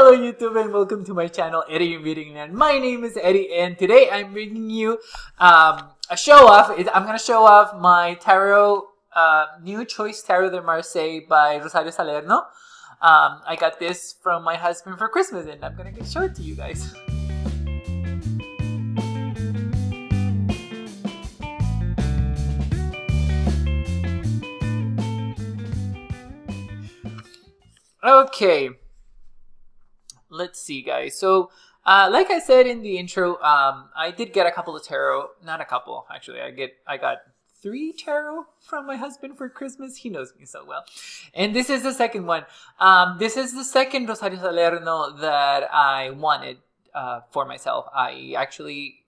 Hello YouTube and welcome to my channel eddieinreadingland. My name is Eddie and today I'm bringing you a show off. I'm going to show off my tarot, new choice tarot de Marseille by Rosario Salerno. I got this from my husband for Christmas and I'm going to show it to you guys. Okay. Let's see, guys. So, like I said in the intro, I did get a couple of tarot. Not a couple, actually. I got 3 tarot from my husband for Christmas. He knows me so well. And this is the second one. This is the second Rosario Salerno that I wanted for myself. I actually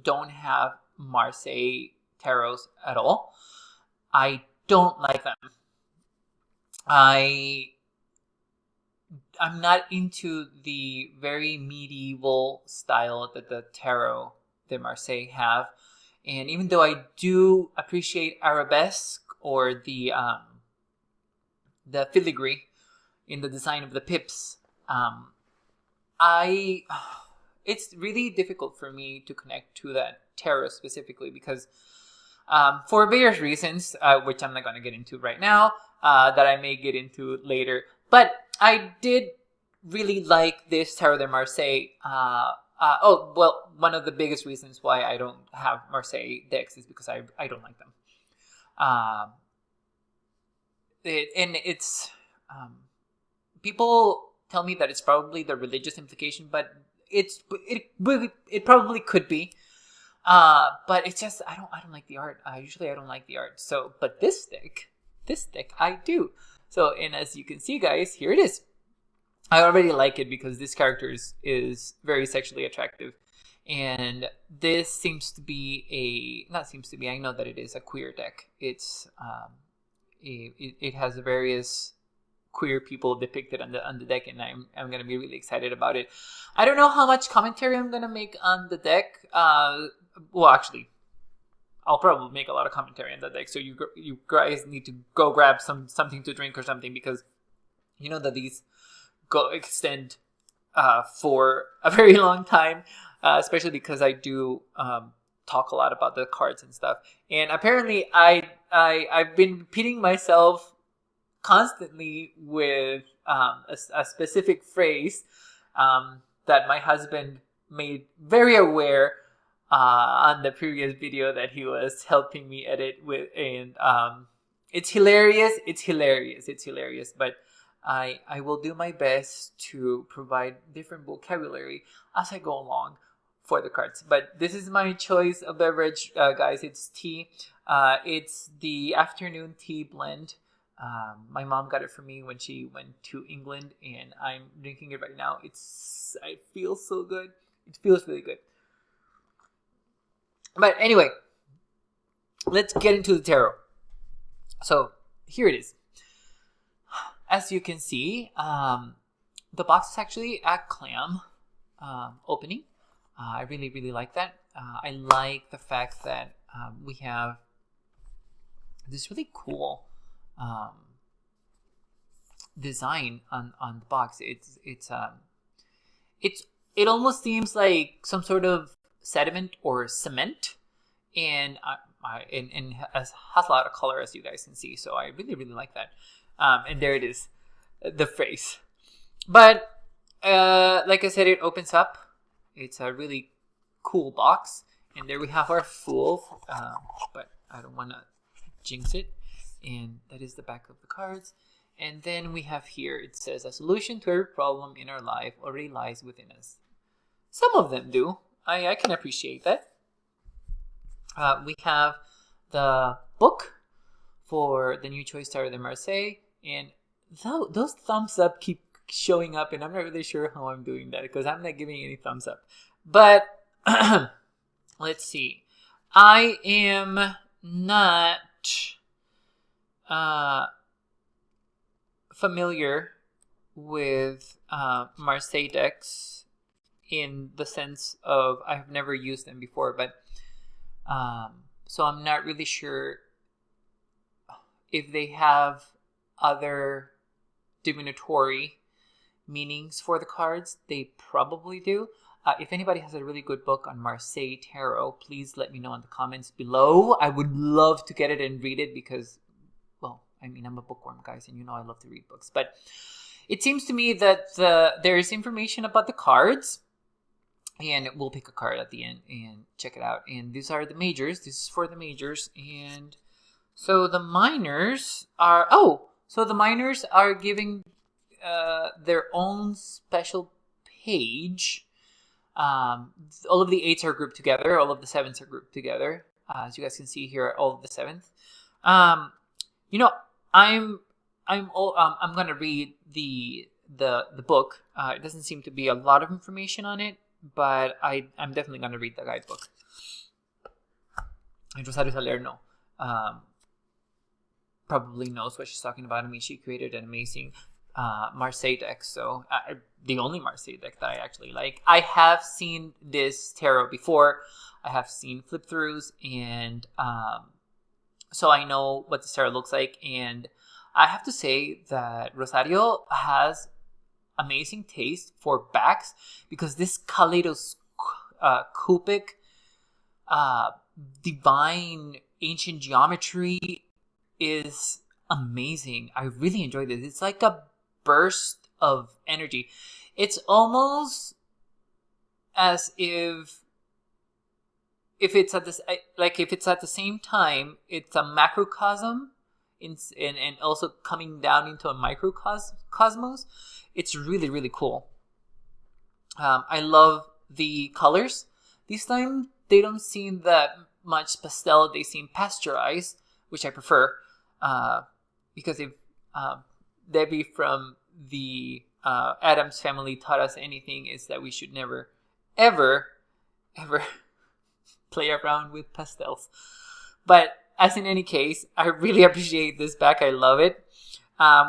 don't have Marseille tarots at all. I don't like them. I'm not into the very medieval style that the tarot de Marseille have. And even though I do appreciate arabesque or the filigree in the design of the pips, it's really difficult for me to connect to that tarot specifically because for various reasons, which I'm not going to get into right now, that I may get into later. But I did really like this Tarot de Marseille. One of the biggest reasons why I don't have Marseille decks is because I don't like them. People tell me that it's probably the religious implication, but it probably could be. But it's just I don't like the art. Usually I don't like the art. So, but this deck I do. So, and as you can see, guys, here it is. I already like it because this character is very sexually attractive. And this seems to be I know that it is a queer deck. It's, it has various queer people depicted on the deck, and I'm going to be really excited about it. I don't know how much commentary I'm going to make on the deck. Actually, I'll probably make a lot of commentary on the deck, so you guys need to go grab something to drink or something, because you know that these go extend for a very long time, especially because I do talk a lot about the cards and stuff. And apparently, I've been repeating myself constantly with a specific phrase that my husband made very aware on the previous video that he was helping me edit with, and it's hilarious. But I will do my best to provide different vocabulary as I go along for the cards. But this is my choice of beverage, guys. It's tea. It's the afternoon tea blend. My mom got it for me when she went to England, and I'm drinking it right now. I feel so good. It feels really good. But anyway, let's get into the tarot. So here it is. As you can see, the box is actually a clam opening. I really, really like that. I like the fact that we have this really cool design on the box. It almost seems like some sort of sediment or cement, and it has a lot of color, as you guys can see. So I really, really like that. And there it is, the phrase. But like I said, it opens up. It's a really cool box, and there we have our Fool. But I don't want to jinx it. And that is the back of the cards. And then we have here, it says, a solution to every problem in our life already lies within us. Some of them do. I can appreciate that. We have the book for the new choice Tarot de Marseille, and those thumbs up keep showing up, and I'm not really sure how I'm doing that because I'm not giving any thumbs up. But let's see. I am not familiar with Marseille decks in the sense of I've never used them before, but so I'm not really sure if they have other divinatory meanings for the cards. They probably do. If anybody has a really good book on Marseille Tarot, please let me know in the comments below. I would love to get it and read it because, well, I mean, I'm a bookworm, guys, and you know I love to read books. But it seems to me that there is information about the cards, and we'll pick a card at the end and check it out. And these are the majors. This is for the majors. And so the minors are, giving their own special page. All of the 8s are grouped together. All of the 7s are grouped together. As you guys can see here, all of the 7th. You know, I'm gonna read the book. It doesn't seem to be a lot of information on it, but I'm definitely gonna read the guidebook. And Rosario Salerno probably knows what she's talking about. I mean, she created an amazing Marseille deck, so the only Marseille deck that I actually like. I have seen this tarot before. I have seen flip-throughs, and so I know what this tarot looks like. And I have to say that Rosario has amazing taste for backs, because this kaleidoscopic divine ancient geometry is amazing. I really enjoy this. It's like a burst of energy. It's almost as if it's at this, like, if it's at the same time, it's a macrocosm and also coming down into a microcosmos. It's really, really cool. I love the colors. This time they don't seem that much pastel. They seem pasteurized, which I prefer, because if Debbie from the Addams Family taught us anything, is that we should never, ever, ever play around with pastels. But as in any case, I really appreciate this back. I love it.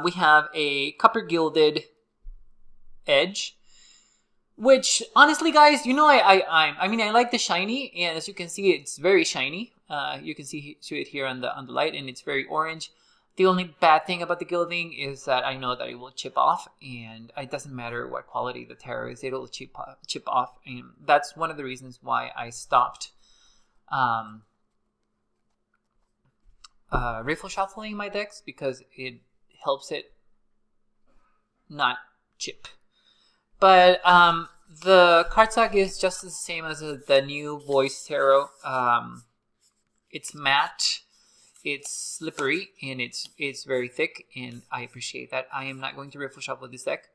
We have a copper gilded edge, which honestly, guys, you know, I mean, I like the shiny, and as you can see, it's very shiny. You can see it here on the light, and it's very orange. The only bad thing about the gilding is that I know that it will chip off, and it doesn't matter what quality the tarot is, it'll chip off, and that's one of the reasons why I stopped riffle shuffling my decks, because it helps it not chip. But the cardstock is just the same as the new Voice Tarot. It's matte, it's slippery, and it's very thick, and I appreciate that. I am not going to riffle shuffle this deck,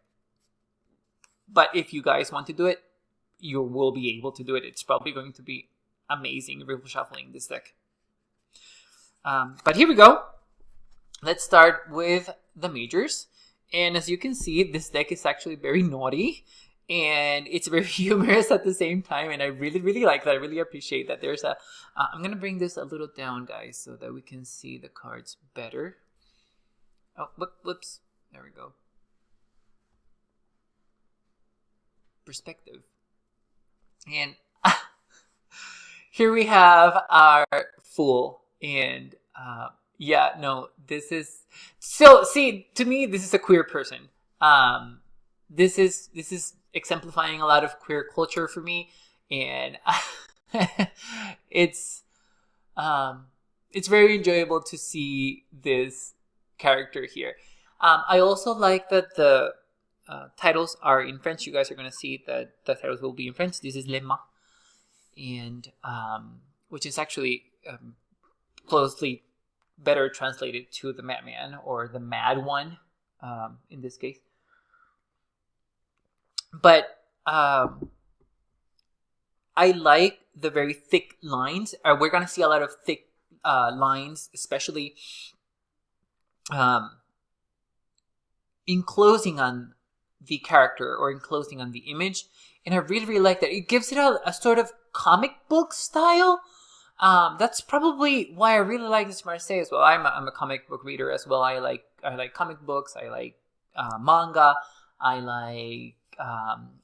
but if you guys want to do it, you will be able to do it. It's probably going to be amazing riffle shuffling this deck. But here we go. Let's start with the majors. And as you can see, this deck is actually very naughty, and it's very humorous at the same time. And I really, really like that. I really appreciate that. There's a, I'm going to bring this a little down, guys, so that we can see the cards better. Oh, whoops. There we go. Perspective. And here we have our Fool. And yeah, no, this is, so see, to me, this is a queer person. This is exemplifying a lot of queer culture for me, and it's very enjoyable to see this character here. I also like that the titles are in French. You guys are going to see that the titles will be in French. This is Les Mâts, and which is actually closely better translated to the Madman, or the Mad One, in this case. But I like the very thick lines. We're going to see a lot of thick lines, especially enclosing on the character or enclosing on the image. And I really, really like that. It gives it a sort of comic book style. That's probably why I really like this Marseille as well. I'm a comic book reader as well. I like comic books. I like manga. I like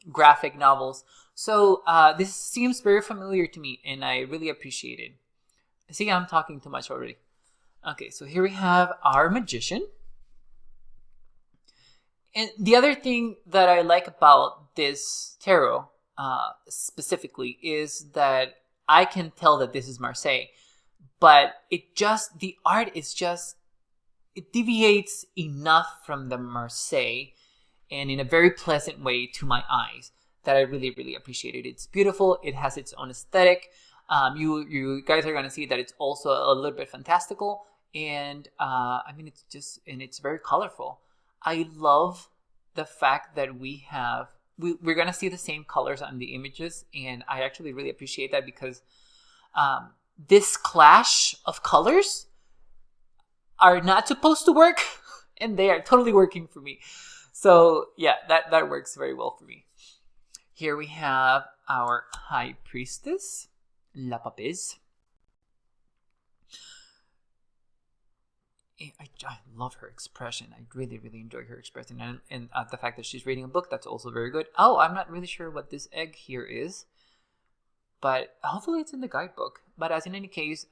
graphic novels. So this seems very familiar to me, and I really appreciate it. See, I'm talking too much already. Okay, so here we have our magician. And the other thing that I like about this tarot specifically is that I can tell that this is Marseille, but the art is just, it deviates enough from the Marseille and in a very pleasant way to my eyes that I really, really appreciate it. It's beautiful. It has its own aesthetic. You guys are going to see that it's also a little bit fantastical. And I mean, it's very colorful. I love the fact that we're going to see the same colors on the images. And I actually really appreciate that because this clash of colors are not supposed to work. And they are totally working for me. So yeah, that works very well for me. Here we have our High Priestess, La Papez. I love her expression. I really, really enjoy her expression. And the fact that she's reading a book, that's also very good. Oh, I'm not really sure what this egg here is. But hopefully it's in the guidebook. But as in any case,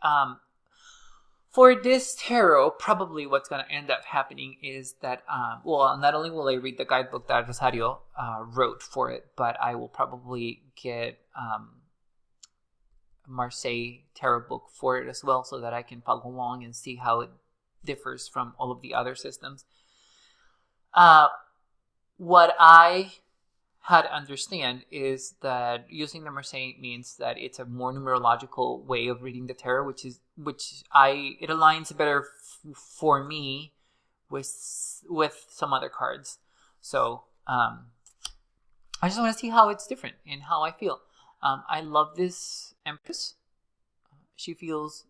for this tarot, probably what's going to end up happening is that, not only will I read the guidebook that Rosario wrote for it, but I will probably get a Marseille tarot book for it as well so that I can follow along and see how it differs from all of the other systems. What I had to understand is that using the Marseille means that it's a more numerological way of reading the tarot, it aligns better for me with some other cards. So I just want to see how it's different and how I feel. I love this Empress. She feels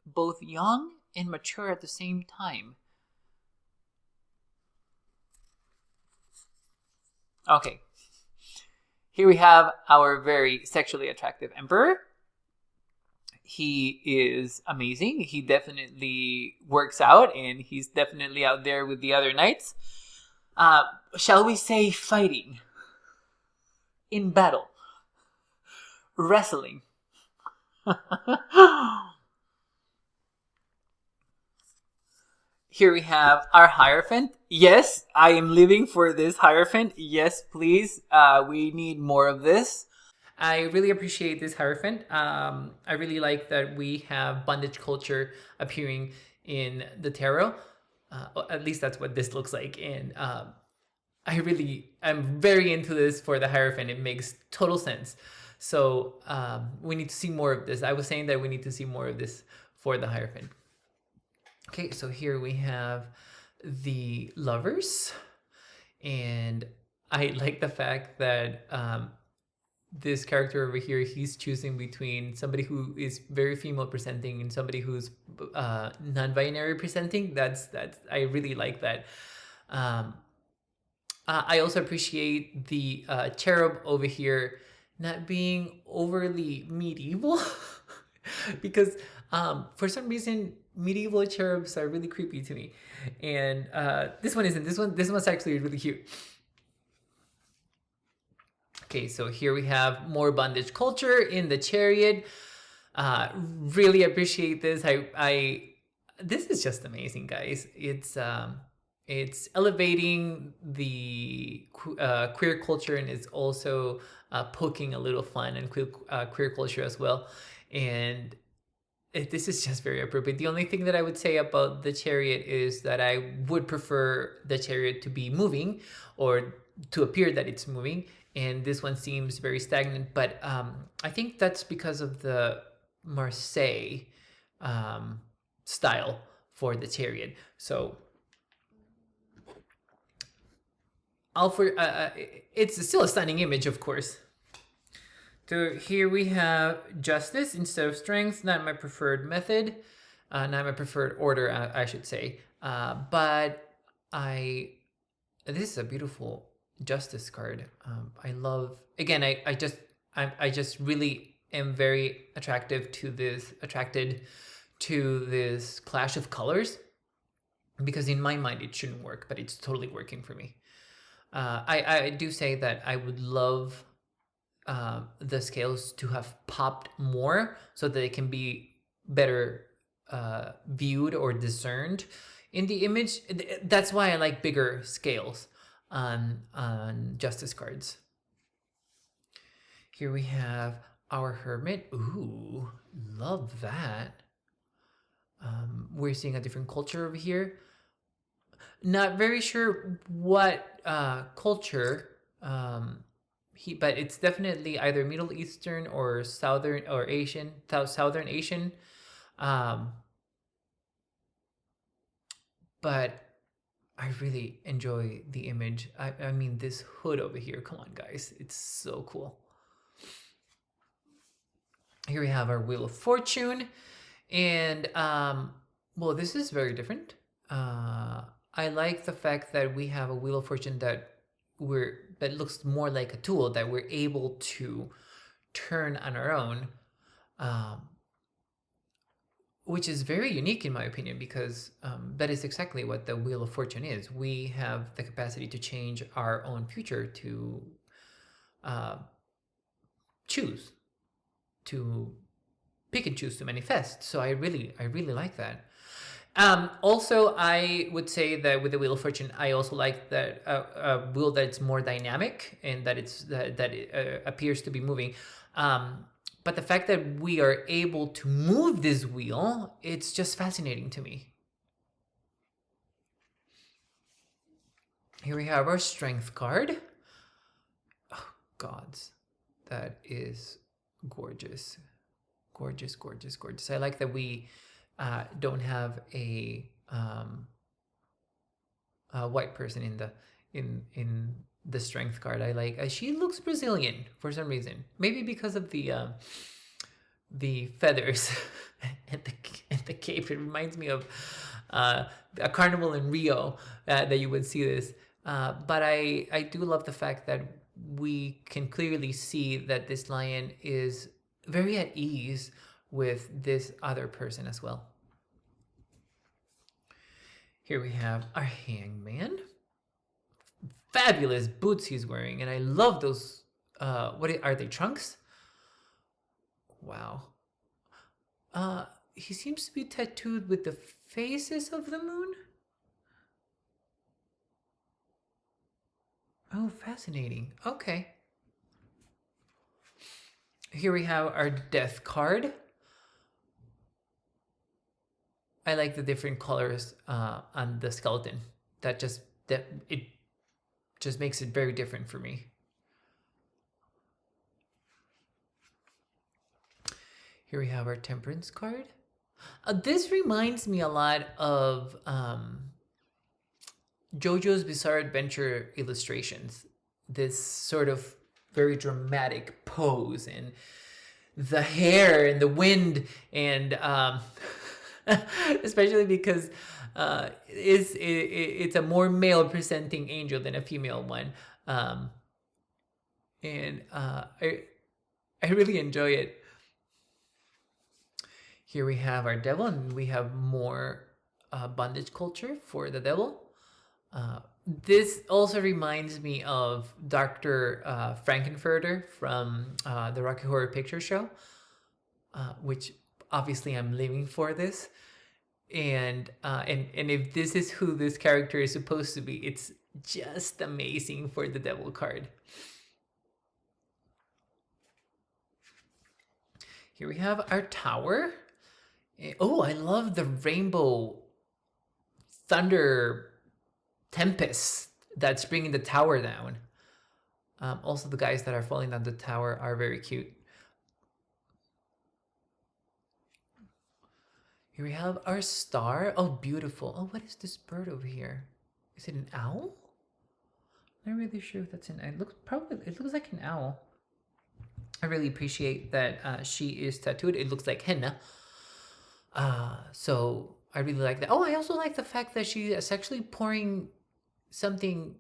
both young and mature at the same time. Okay. Here we have our very sexually attractive Emperor. He is amazing. He definitely works out and he's definitely out there with the other knights. Shall we say fighting? In battle. Wrestling. Here we have our Hierophant. Yes, I am living for this Hierophant. Yes, please. We need more of this. I really appreciate this Hierophant. I really like that we have bondage culture appearing in the tarot. At least that's what this looks like. And I'm very into this for the Hierophant. It makes total sense. So we need to see more of this. I was saying that we need to see more of this for the Hierophant. Okay, so here we have the Lovers. And I like the fact that this character over here, he's choosing between somebody who is very female presenting and somebody who's non-binary presenting. I really like that. I also appreciate the cherub over here not being overly medieval because for some reason medieval cherubs are really creepy to me, and this one isn't. This one's actually really cute. Okay, so here we have more bondage culture in the Chariot. Really appreciate this. This is just amazing, guys. It's elevating the queer culture, and it's also poking a little fun and queer culture as well. And this is just very appropriate. The only thing that I would say about the Chariot is that I would prefer the Chariot to be moving or to appear that it's moving. And this one seems very stagnant, but I think that's because of the Marseille style for the Chariot. So it's still a stunning image, of course. So here we have Justice instead of Strength, not my preferred method, not my preferred order, I should say. But this is a beautiful Justice card. I love, again, I just really am very attracted to this clash of colors, because in my mind it shouldn't work, but it's totally working for me. I do say that I would love the scales to have popped more so that they can be better viewed or discerned in the image. That's why I like bigger scales. on justice cards. Here we have our hermit. Ooh, love that. We're seeing a different culture over here. Not very sure what culture but it's definitely either Middle Eastern or Southern or Asian, Southern Asian. But I really enjoy the image. I mean, this hood over here. Come on, guys. It's so cool. Here we have our Wheel of Fortune. And, well, this is very different. I like the fact that we have a Wheel of Fortune that looks more like a tool that we're able to turn on our own, which is very unique in my opinion, because that is exactly what the Wheel of Fortune is. We have the capacity to change our own future, to choose, to pick and choose to manifest. So I really like that. Also, I would say that with the Wheel of Fortune, I also like that a wheel that's more dynamic and that it appears to be moving. But the fact that we are able to move this wheel, it's just fascinating to me. Here we have our Strength card. Oh, gods, that is gorgeous. Gorgeous, gorgeous, gorgeous. I like that we don't have a white person in the Strength card. I like she looks Brazilian for some reason. Maybe because of the feathers and the cape. It reminds me of a carnival in Rio that you would see this. But I do love the fact that we can clearly see that this lion is very at ease with this other person as well. Here we have our Hangman. Fabulous boots he's wearing, and I love those. What are they, trunks? Wow. He seems to be tattooed with the faces of the moon. Oh, fascinating. Okay. Here we have our Death card. I like the different colors on the skeleton. It just makes it very different for me. Here we have our Temperance card. This reminds me a lot of JoJo's Bizarre Adventure illustrations. This sort of very dramatic pose and the hair and the wind, and especially because it's a more male presenting angel than a female one, and I really enjoy it. Here we have our devil, and we have more bondage culture for the devil. This also reminds me of Dr. Frankenfurter from the Rocky Horror Picture Show, which obviously I'm living for this. And if this is who this character is supposed to be, it's just amazing for the devil card. Here we have our tower. Oh, I love the rainbow thunder tempest that's bringing the tower down. Also, the guys that are falling down the tower are very cute. Here we have our star. Oh, beautiful. Oh, what is this bird over here? Is it an owl? I'm not really sure if that's an. It looks like an owl. I really appreciate that she is tattooed. It looks like henna. So I really like that. Oh, I also like the fact that she is actually pouring something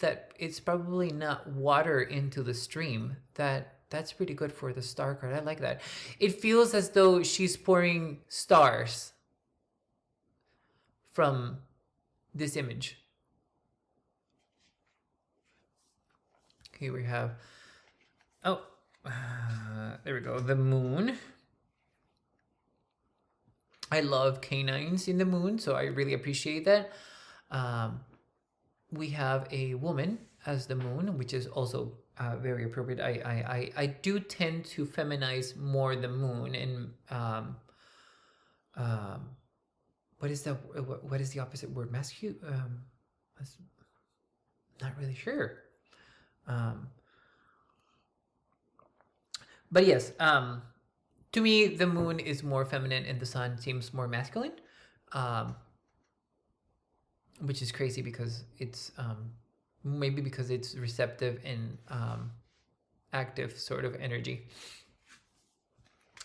that it's probably not water into the stream. That's pretty good for the star card. I like that. It feels as though she's pouring stars from this image. Here we have, there we go, the moon. I love canines in the moon, so I really appreciate that. we have a woman as the moon, which is also very appropriate. I do tend to feminize more the moon, and what is the opposite word? Masculine. Not really sure. But yes, to me, the moon is more feminine and the sun seems more masculine, which is crazy because it's maybe because it's receptive and active sort of energy.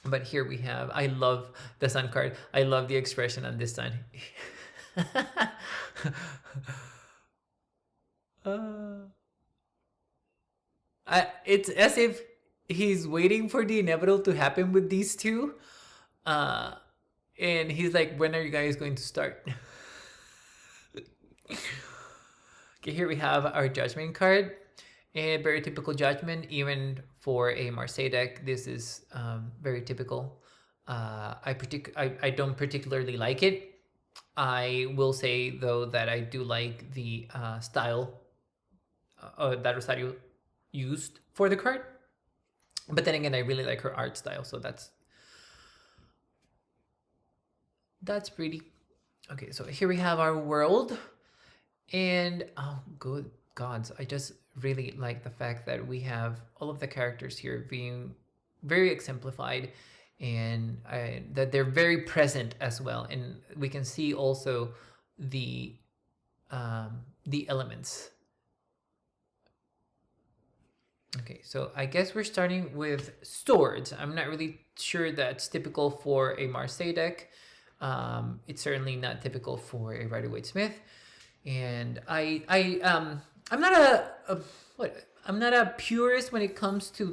But here we have, I love the sun card. I love the expression on this sun. It's as if he's waiting for the inevitable to happen with these two. And he's like, when are you guys going to start? Okay, here we have our judgment card. A very typical judgment, even for a Marseille deck. This is very typical. I don't particularly like it. I will say, though, that I do like the style that Rosario used for the card. But then again, I really like her art style, so that's pretty. Okay, so here we have our world. And oh, good gods, I just really like the fact that we have all of the characters here being very exemplified, and that they're very present as well. And we can see also the elements. Okay, so I guess we're starting with swords. I'm not really sure that's typical for a Marseille deck. It's certainly not typical for a Rider-Waite-Smith. And I'm not I'm not a purist when it comes to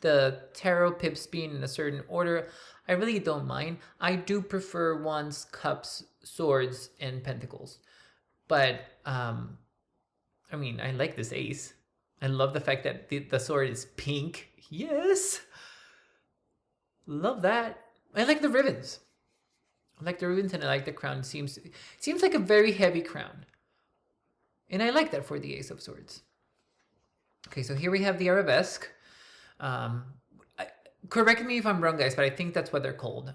the tarot pips being in a certain order. I really don't mind. I do prefer wands, cups, swords, and pentacles. But I mean, I like this ace. I love the fact that the sword is pink. Yes, love that. I like the ribbons. I like the ribbons, and I like the crown. It seems like a very heavy crown, and I like that for the Ace of Swords. Okay, so here we have the arabesque. Correct me if I'm wrong, guys, but I think that's what they're called.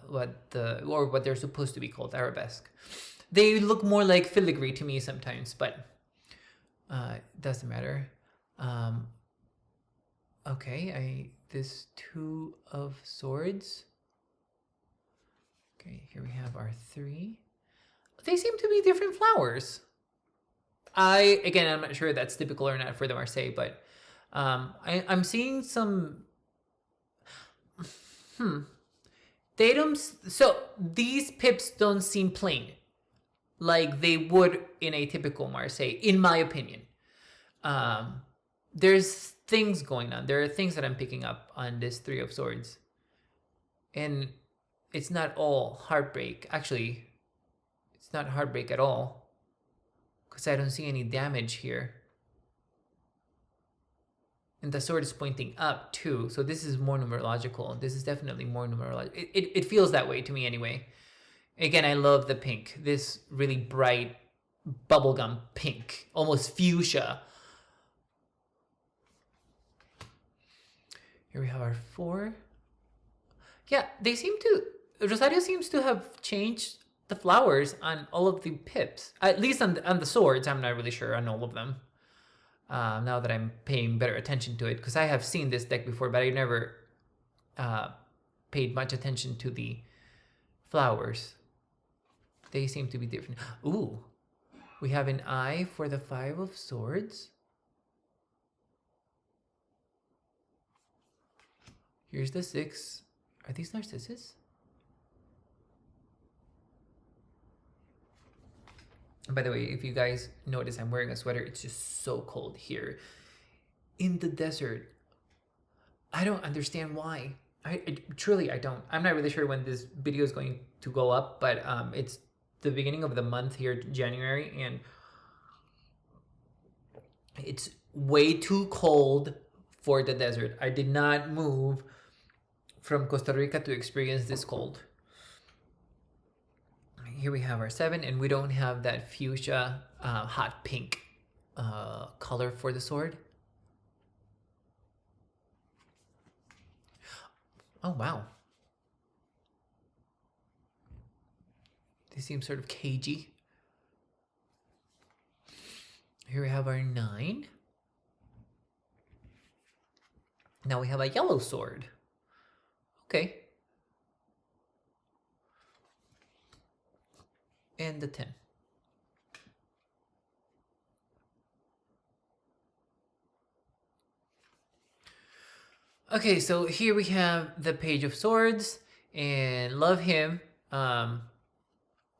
What they're supposed to be called, arabesque. They look more like filigree to me sometimes, but it doesn't matter. Okay, this Two of Swords. Okay, here we have our three. They seem to be different flowers. Again, I'm not sure if that's typical or not for the Marseille, but I'm seeing some. So these pips don't seem plain, like they would in a typical Marseille, in my opinion. There's things going on. There are things that I'm picking up on this Three of Swords, and it's not all heartbreak. Actually, it's not heartbreak at all, because I don't see any damage here. And the sword is pointing up too, so this is more numerological. This is definitely more numerological. It feels that way to me anyway. Again, I love the pink. This really bright bubblegum pink, almost fuchsia. Here we have our four. Yeah, Rosario seems to have changed the flowers on all of the pips. At least on the swords, I'm not really sure on all of them. Now that I'm paying better attention to it, because I have seen this deck before, but I never paid much attention to the flowers. They seem to be different. Ooh, we have an eye for the Five of Swords. Here's the six. Are these narcissus? By the way, if you guys notice, I'm wearing a sweater. It's just so cold here in the desert. I don't understand why. I truly don't. I'm not really sure when this video is going to go up, but it's the beginning of the month here, January, and it's way too cold for the desert. I did not move from Costa Rica to experience this cold. Here we have our seven, and we don't have that fuchsia hot pink color for the sword. Oh, wow. They seem sort of cagey. Here we have our 9. Now we have a yellow sword. Okay. And the 10. Okay, so here we have the Page of Swords, and love him. I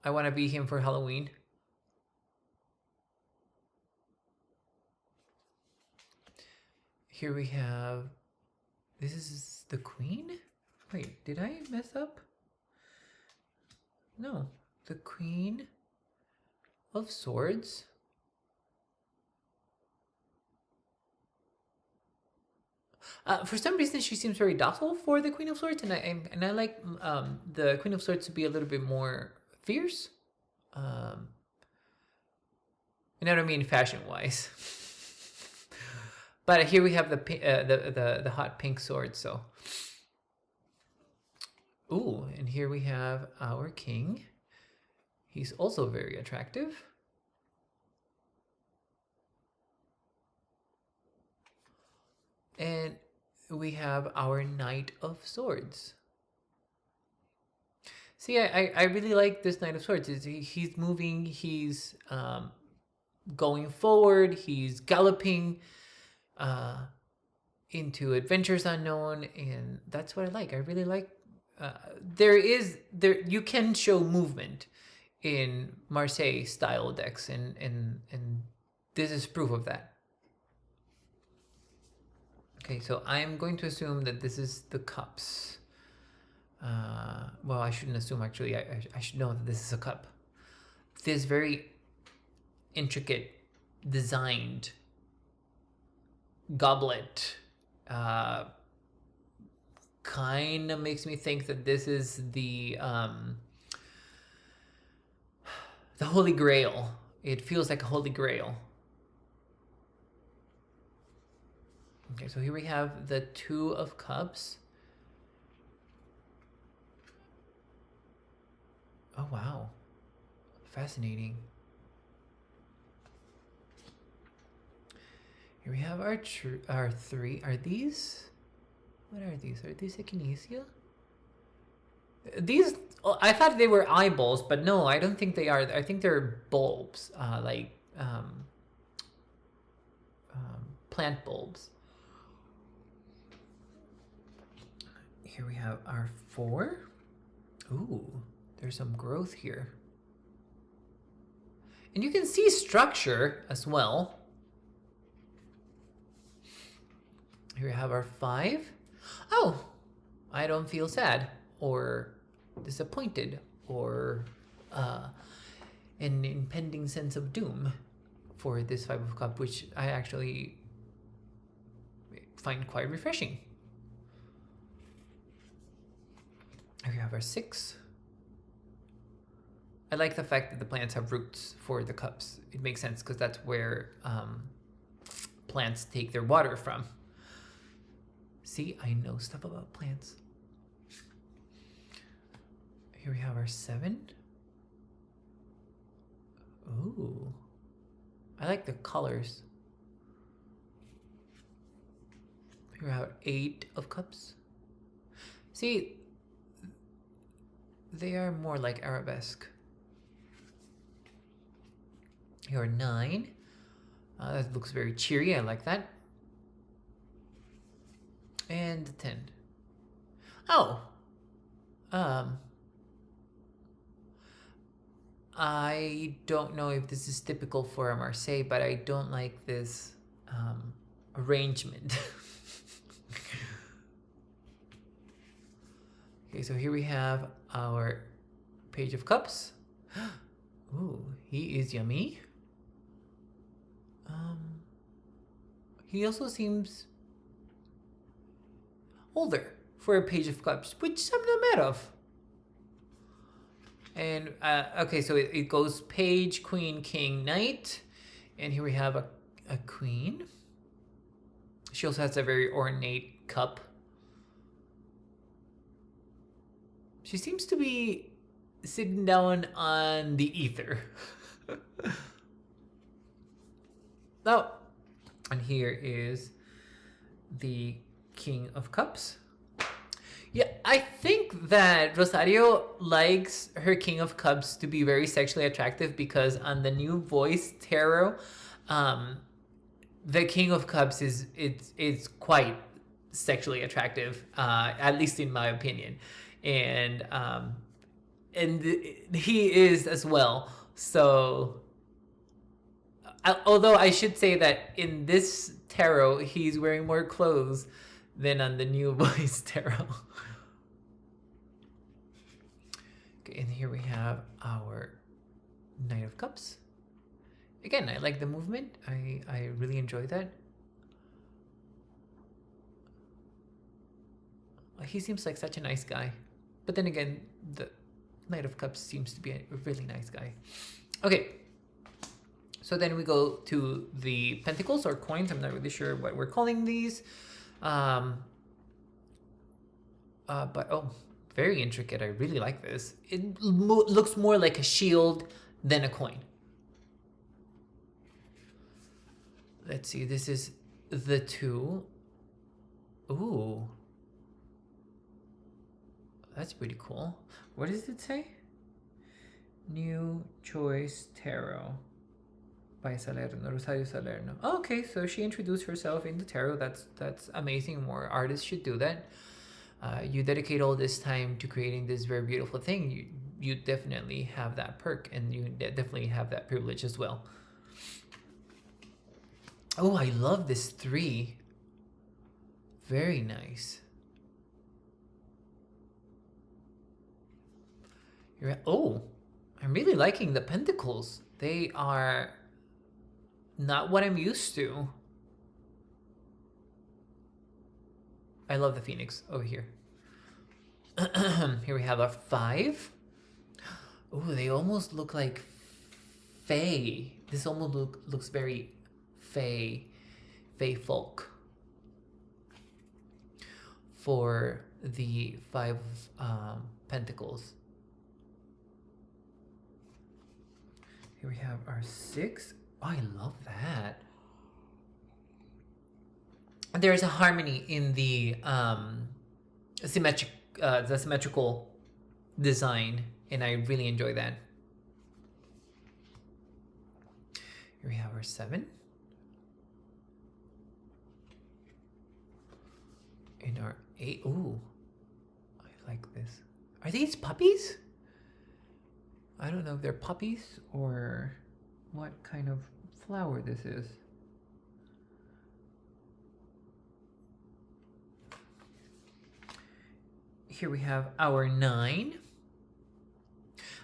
want to be him for Halloween. Here we have, this is the Queen? Wait, did I mess up? No, the Queen of Swords. For some reason, she seems very docile for the Queen of Swords, and I like the Queen of Swords to be a little bit more fierce. And I don't mean fashion-wise, but here we have the hot pink sword. So, ooh, and here we have our king. He's also very attractive. And we have our Knight of Swords. See, I really like this Knight of Swords. He's moving, he's going forward, he's galloping into adventures unknown, and that's what I like. I really like, you can show movement in Marseille style decks, and this is proof of that. Okay, so I'm going to assume that this is the cups. Well, I shouldn't assume, actually. I should know that this is a cup. This very intricate, designed goblet kind of makes me think that this is the Holy Grail. It feels like a Holy Grail. Okay, so here we have the 2 of Cups. Oh, wow. Fascinating. Here we have our 3. Are these... What are these? Are these echinacea? These... Oh, I thought they were eyeballs, but no, I don't think they are. I think they're bulbs, plant bulbs. Here we have our 4. Ooh, there's some growth here. And you can see structure as well. Here we have our 5. Oh, I don't feel sad or disappointed or an impending sense of doom for this 5 of Cups, which I actually find quite refreshing. Here we have our 6. I like the fact that the plants have roots for the cups. It makes sense because that's where plants take their water from. See, I know stuff about plants. Here we have our 7. Ooh. I like the colors. Here we have 8 of Cups. See, they are more like arabesque. Here are 9. That looks very cheery. I like that. And 10. Oh. I don't know if this is typical for a Marseille, but I don't like this arrangement. Okay, so here we have our Page of Cups. Ooh, he is yummy. He also seems older for a Page of Cups, which I'm not mad of. And okay, so it goes page, queen, king, knight. And here we have a queen. She also has a very ornate cup. She seems to be sitting down on the ether. Oh, and here is the King of Cups. Yeah, I think that Rosario likes her King of Cups to be very sexually attractive because on the new voice tarot, the King of Cups is quite sexually attractive, at least in my opinion, and he is as well. So, although I should say that in this tarot, he's wearing more clothes than on the new voice tarot. Okay, and here we have our Knight of Cups. Again, I like the movement. I really enjoy that. He seems like such a nice guy. But then again, the Knight of Cups seems to be a really nice guy. Okay. So then we go to the pentacles or coins. I'm not really sure what we're calling these. But oh, very intricate. I really like this. It looks more like a shield than a coin. Let's see. This is the 2. Ooh. That's pretty cool. What does it say? New Choice Tarot by Salerno, Rosario Salerno. Oh, okay, so she introduced herself in the tarot. That's amazing. More artists should do that. You dedicate all this time to creating this very beautiful thing. You definitely have that perk, and you definitely have that privilege as well. Oh, I love this 3. Very nice. Oh, I'm really liking the pentacles. They are not what I'm used to. I love the phoenix over here. Here we have a 5. Oh, they almost look like fae. This almost looks very fae folk. For the 5 pentacles. Here we have our 6. Oh, I love that. There's a harmony in the symmetrical design, and I really enjoy that. Here we have our 7. And our 8. Ooh, I like this. Are these puppies? I don't know if they're puppies or what kind of flower this is. Here we have our 9.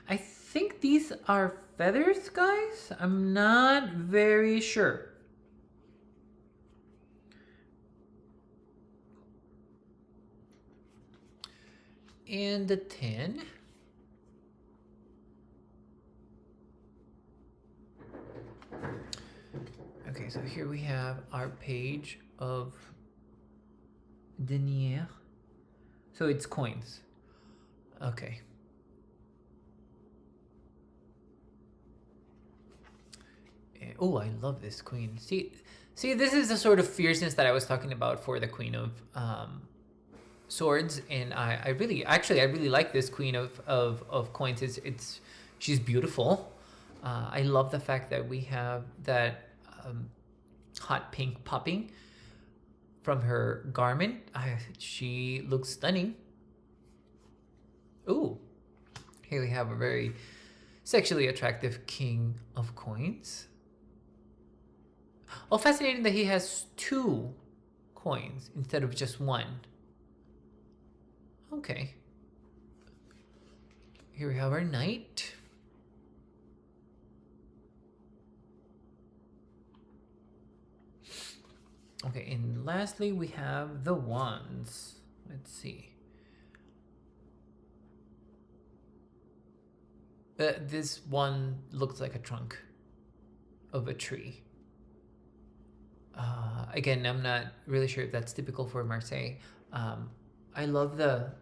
I think these are feathers, guys. I'm not very sure. And the 10. Okay, so here we have our page of denier. So it's coins. Okay. Oh, I love this queen. See, this is the sort of fierceness that I was talking about for the Queen of Swords, and I really like this Queen of Coins. She's beautiful. I love the fact that we have that hot pink popping from her garment. She looks stunning. Ooh, here we have a very sexually attractive King of Coins. Oh, fascinating that he has 2 coins instead of just 1. Okay. Here we have our Knight. Okay, and lastly we have the Wands. Let's see. This one looks like a trunk of a tree. Again, I'm not really sure if that's typical for Marseille. I love the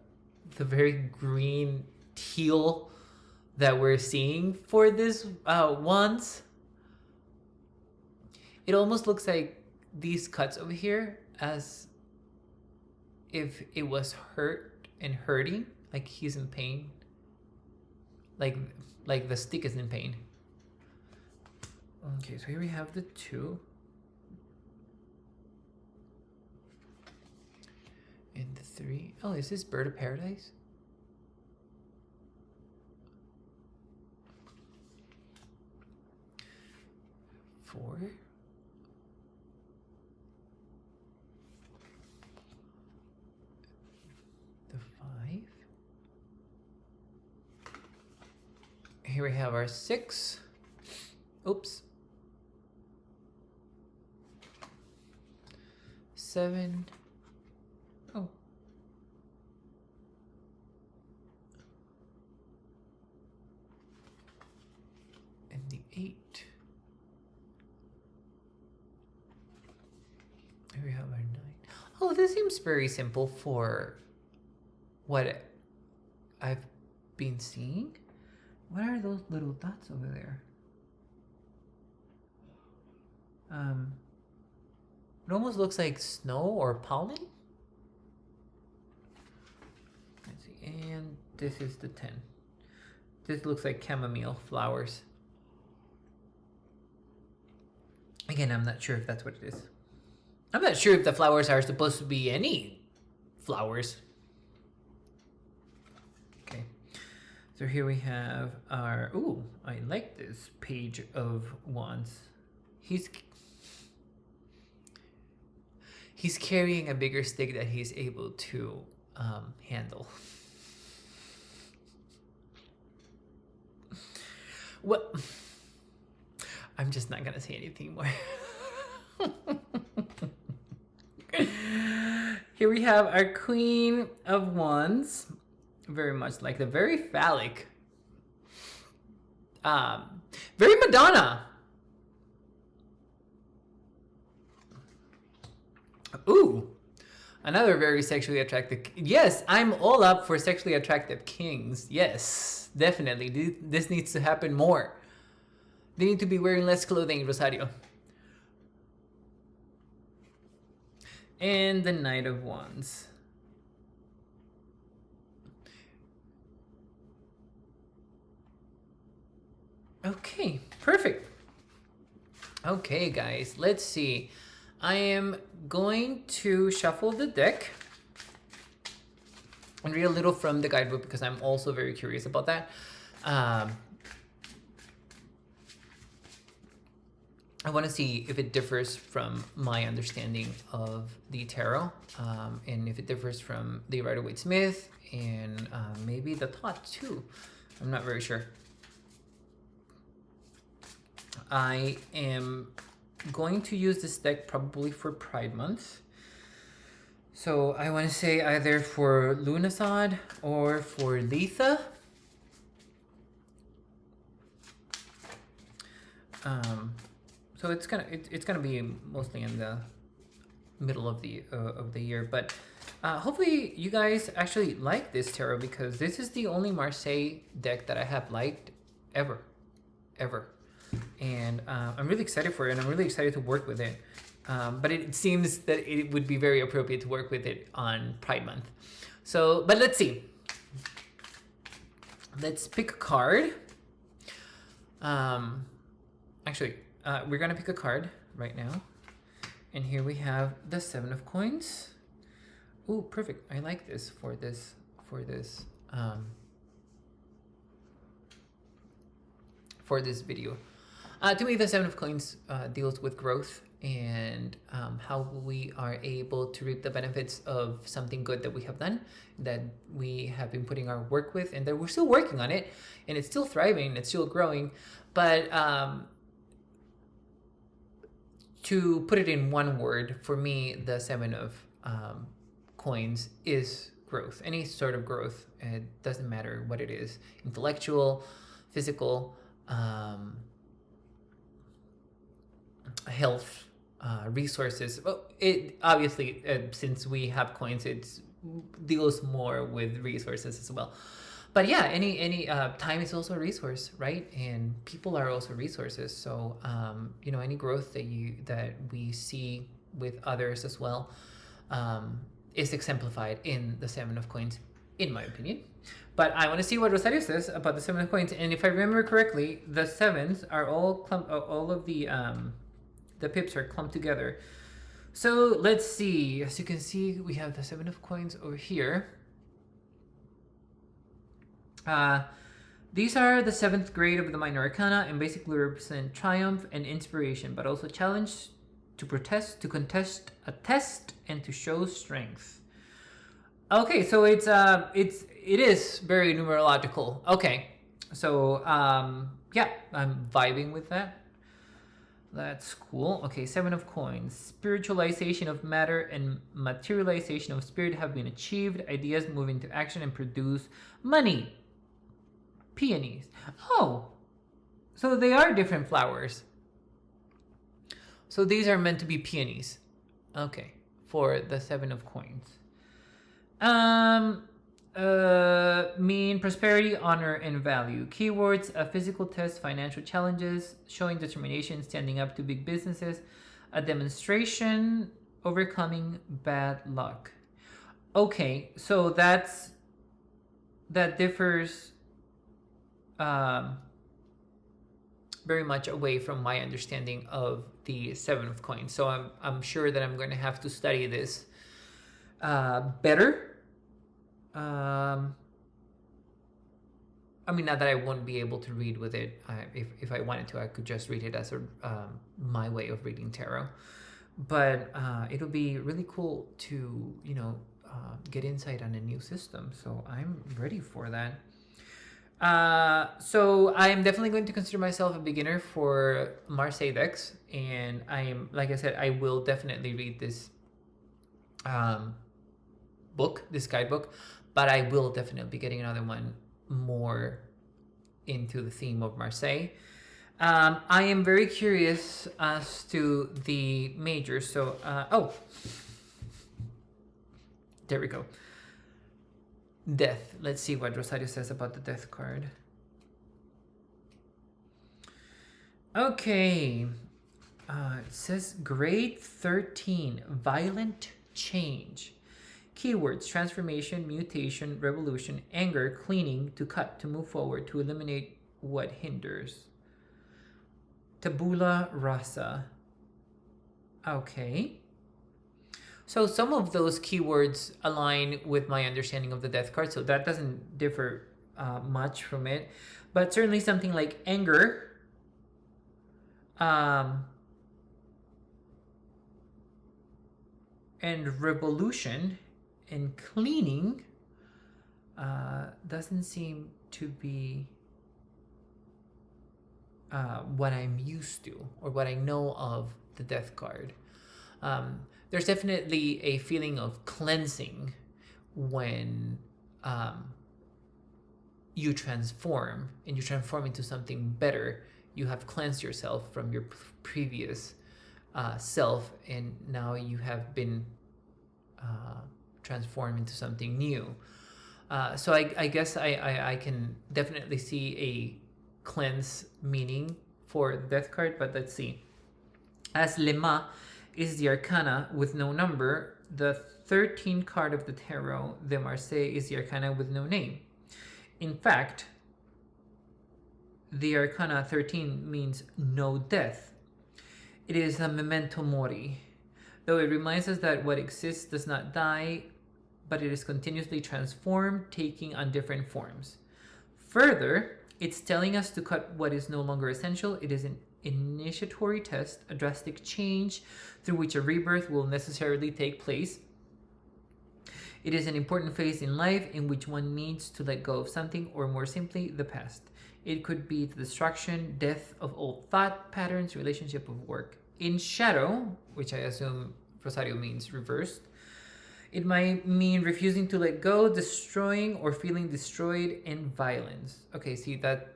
very green teal that we're seeing for this wands. It almost looks like these cuts over here as if it was hurt and hurting, like he's in pain, like the stick is in pain. Okay, so here we have the 2 and the 3. Oh, is this Bird of Paradise? Four. The 5. Here we have our 6. Oops. 7. Oh. And the 8. Here we have our 9. Oh, this seems very simple for what I've been seeing. What are those little dots over there? It almost looks like snow or pollen. Let's see, and this is the 10. This looks like chamomile flowers. Again, I'm not sure if that's what it is. I'm not sure if the flowers are supposed to be any flowers. Okay, so here we have our, ooh, I like this Page of Wands. He's carrying a bigger stick that he's able to handle. Well, I'm just not gonna say anything more. Here we have our Queen of Wands, very much like the very phallic, very Madonna. Ooh, another very sexually attractive. Yes, I'm all up for sexually attractive kings. Yes, definitely. This needs to happen more. They need to be wearing less clothing, Rosario. And the Knight of Wands. Okay, perfect. Okay, guys, let's see. I am going to shuffle the deck and read a little from the guidebook because I'm also very curious about that. I want to see if it differs from my understanding of the tarot, and if it differs from the Rider-Waite-Smith and maybe the Tot too. I'm not very sure. I am going to use this deck probably for Pride Month. So I want to say either for Lunasad or for Letha. So it's gonna be mostly in the middle of the year, but hopefully you guys actually like this tarot, because this is the only Marseille deck that I have liked ever. And I'm really excited for it, and I'm really excited to work with it. But it seems that it would be very appropriate to work with it on Pride Month. So, but let's see. Let's pick a card. Actually, we're gonna pick a card right now. And here we have the 7 of Coins. Ooh, perfect. I like this for this video. To me, the 7 of Coins deals with growth and how we are able to reap the benefits of something good that we have done, that we have been putting our work with, and that we're still working on it, and it's still thriving, it's still growing. But to put it in one word, for me, the 7 of Coins is growth. Any sort of growth. It doesn't matter what it is. Intellectual, physical health resources. Well, it obviously, since we have coins, it deals more with resources as well. But yeah, any time is also a resource, right? And people are also resources. So any growth that we see with others as well is exemplified in the Seven of Coins, in my opinion. But I want to see what Rosario says about the Seven of Coins. And if I remember correctly, the sevens are all of the pips are clumped together. So let's see. As you can see, we have the Seven of Coins over here. These are the 7th grade of the Minor Arcana and basically represent triumph and inspiration, but also challenge, to protest, to contest, attest, and to show strength. Okay, so it is very numerological. Okay, so yeah, I'm vibing with that. That's cool. Okay, 7 of Coins. Spiritualization of matter and materialization of spirit have been achieved. Ideas move into action and produce money. Peonies. Oh, so they are different flowers. So these are meant to be peonies. Okay, for the 7 of Coins. Mean prosperity, honor, and value. Keywords: a physical test, financial challenges, showing determination, standing up to big businesses, a demonstration, overcoming bad luck. Okay, so that differs very much away from my understanding of the 7 of Coins. So I'm sure that I'm going to have to study this better. I mean, not that I won't be able to read with it. If I wanted to, I could just read it as my way of reading tarot. But it'll be really cool to get insight on a new system. So I'm ready for that. So I'm definitely going to consider myself a beginner for Marseille decks, and like I said, I will definitely read this this guidebook, but I will definitely be getting another one more into the theme of Marseille. I am very curious as to the majors. So, there we go. Death. Let's see what Rosario says about the Death card. Okay. It says grade 13, violent change. Keywords: transformation, mutation, revolution, anger, cleaning, to cut, to move forward, to eliminate what hinders. Tabula rasa. Okay. So some of those keywords align with my understanding of the Death card, so that doesn't differ much from it. But certainly something like anger, and revolution, and cleaning doesn't seem to be what I'm used to or what I know of the Death card. There's definitely a feeling of cleansing when you transform and you transform into something better. You have cleansed yourself from your previous self, and now you have been transformed into something new. So I guess I can definitely see a cleanse meaning for the Death card, but let's see. As Lema is the arcana with no number, the 13th card of the tarot, the Marseille, is the arcana with no name. In fact, the arcana 13 means no death. It is a memento mori, though it reminds us that what exists does not die, but it is continuously transformed, taking on different forms. Further, it's telling us to cut what is no longer essential. It is an initiatory test, a drastic change through which a rebirth will necessarily take place. It is an important phase in life in which one needs to let go of something, or more simply, the past. It could be the destruction, death of old thought patterns, relationship of work. In shadow, which I assume Rosario means reversed, it might mean refusing to let go, destroying or feeling destroyed, and violence. Okay, see that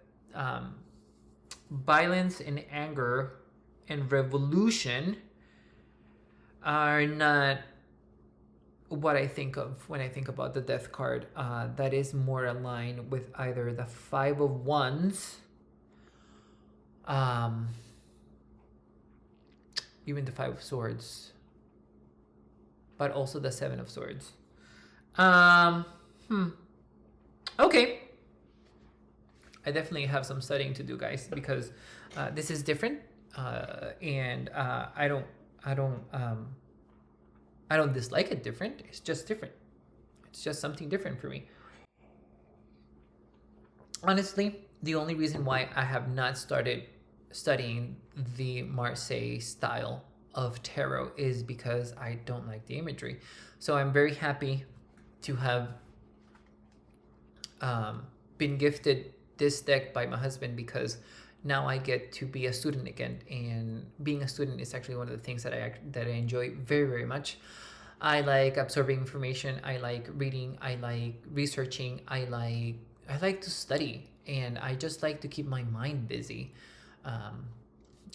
violence and anger and revolution are not what I think of when I think about the death card. That is more aligned with either the Five of Wands, even the Five of Swords, but also the Seven of Swords. Okay. I definitely have some studying to do, guys, because this is different, and I don't dislike it different. It's just different. It's just something different for me. Honestly, the only reason why I have not started studying the Marseille style of tarot is because I don't like the imagery. So I'm very happy to have been gifted this deck by my husband, because now I get to be a student again, and being a student is actually one of the things that I enjoy very, very much. I like absorbing information. I like reading. I like researching. I like to study, and I just like to keep my mind busy,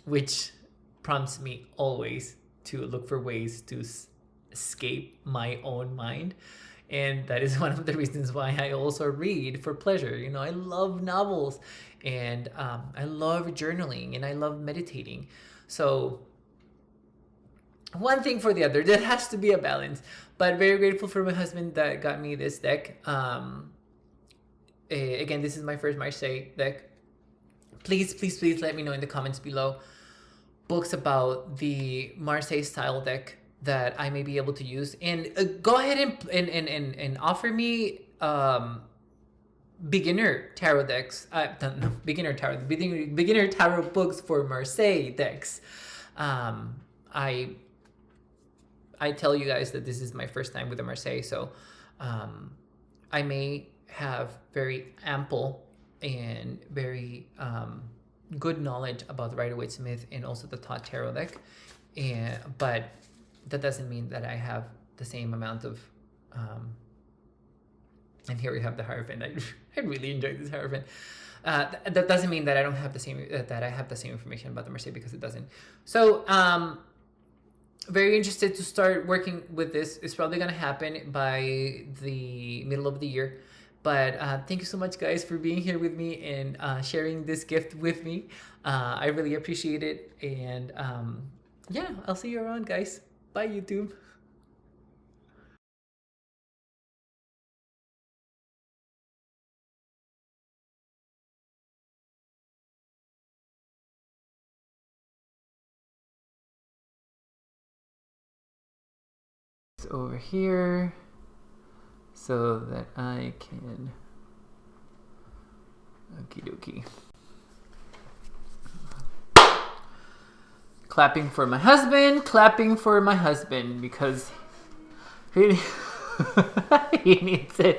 which prompts me always to look for ways to escape my own mind. And that is one of the reasons why I also read for pleasure. You know, I love novels, and I love journaling, and I love meditating. So one thing for the other, there has to be a balance. But very grateful for my husband that got me this deck. Again, this is my first Marseille deck. Please, please, please let me know in the comments below books about the Marseille style deck that I may be able to use, and go ahead and offer me beginner tarot decks. Beginner tarot books for Marseille decks. I tell you guys that this is my first time with the Marseille, so I may have very ample and very good knowledge about the Rider-Waite-Smith and also the Tot Tarot deck, but that doesn't mean that I have the same amount of and here we have the Hierophant. I really enjoyed this Hierophant. That doesn't mean that I don't have the same that I have the same information about the Marseille, because it doesn't. So very interested to start working with this. It's probably gonna happen by the middle of the year. But thank you so much, guys, for being here with me and sharing this gift with me. I really appreciate it. And yeah, I'll see you around, guys. Bye, YouTube. It's over here so that I can... Okie dokie. Clapping for my husband, because he, he needs it.